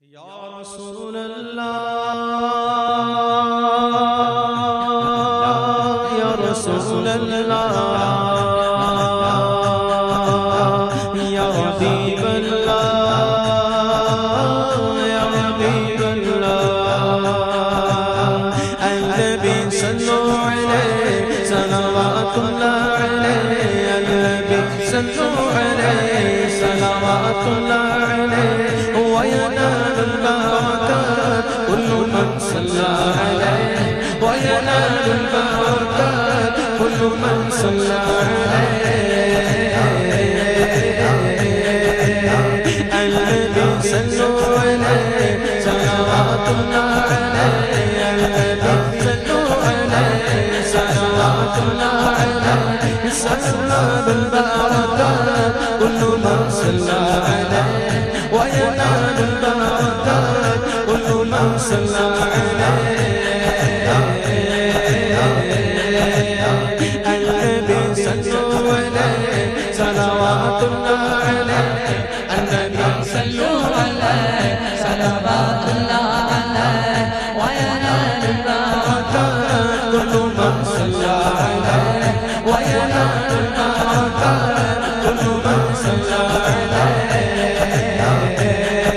یا رسول اللہ یا رسول اللہ یا حبیب اللہ یا حبیب اللہ النبی صلو علیہ صلوات اللہ علیہ النبی صلو علیہ صلوات اللہ علیہ وینال البرکات کل من صلی علیہ وینال البرکات کل من صلی علیہ النبی صلو علیہ صلوات اللہ علیہ النبی صلو علیہ صلوات اللہ علیہ صلوات البرکات کل من صلی علیہ وینال البرکات کل من صلی علیہ النبی صلو علیہ صلوات اللہ علیہ النبی صلو علیہ صلوات اللہ علیہ وینال البرکات کل من صلی علیہ وینال البرکات کل من صلی علیہ اللہ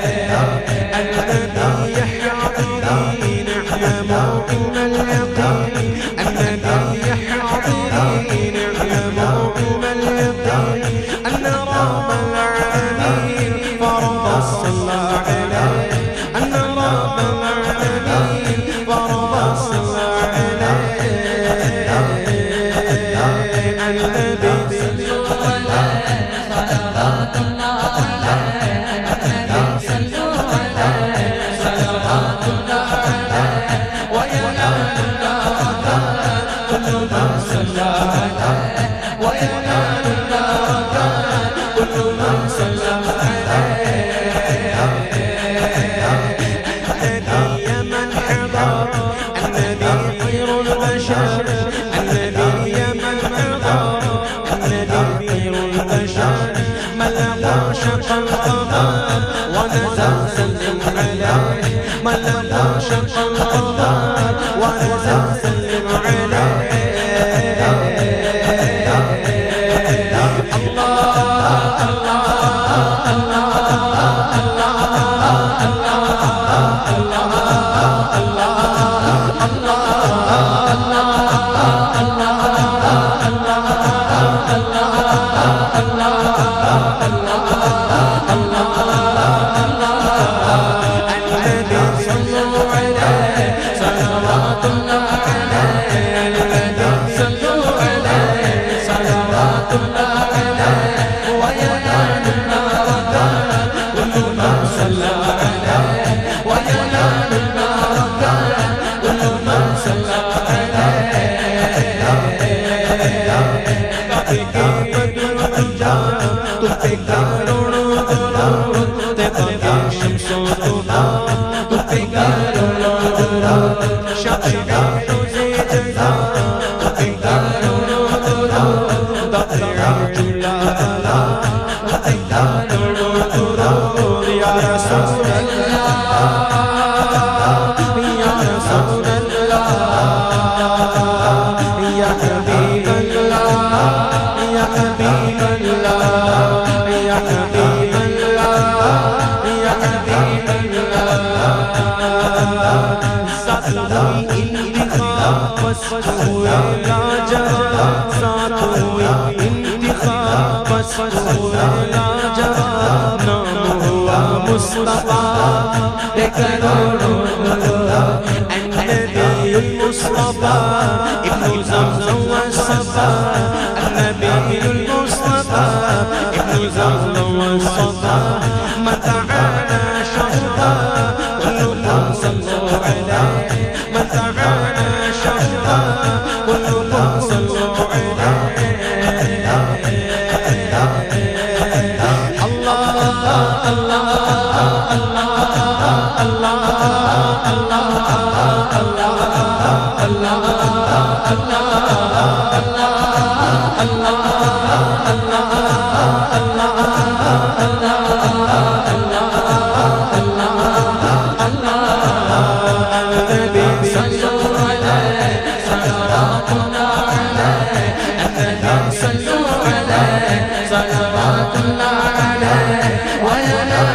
النبي صلوا عليه صلوات الله عليه النبي صلوا عليه صلوات الله عليه ويا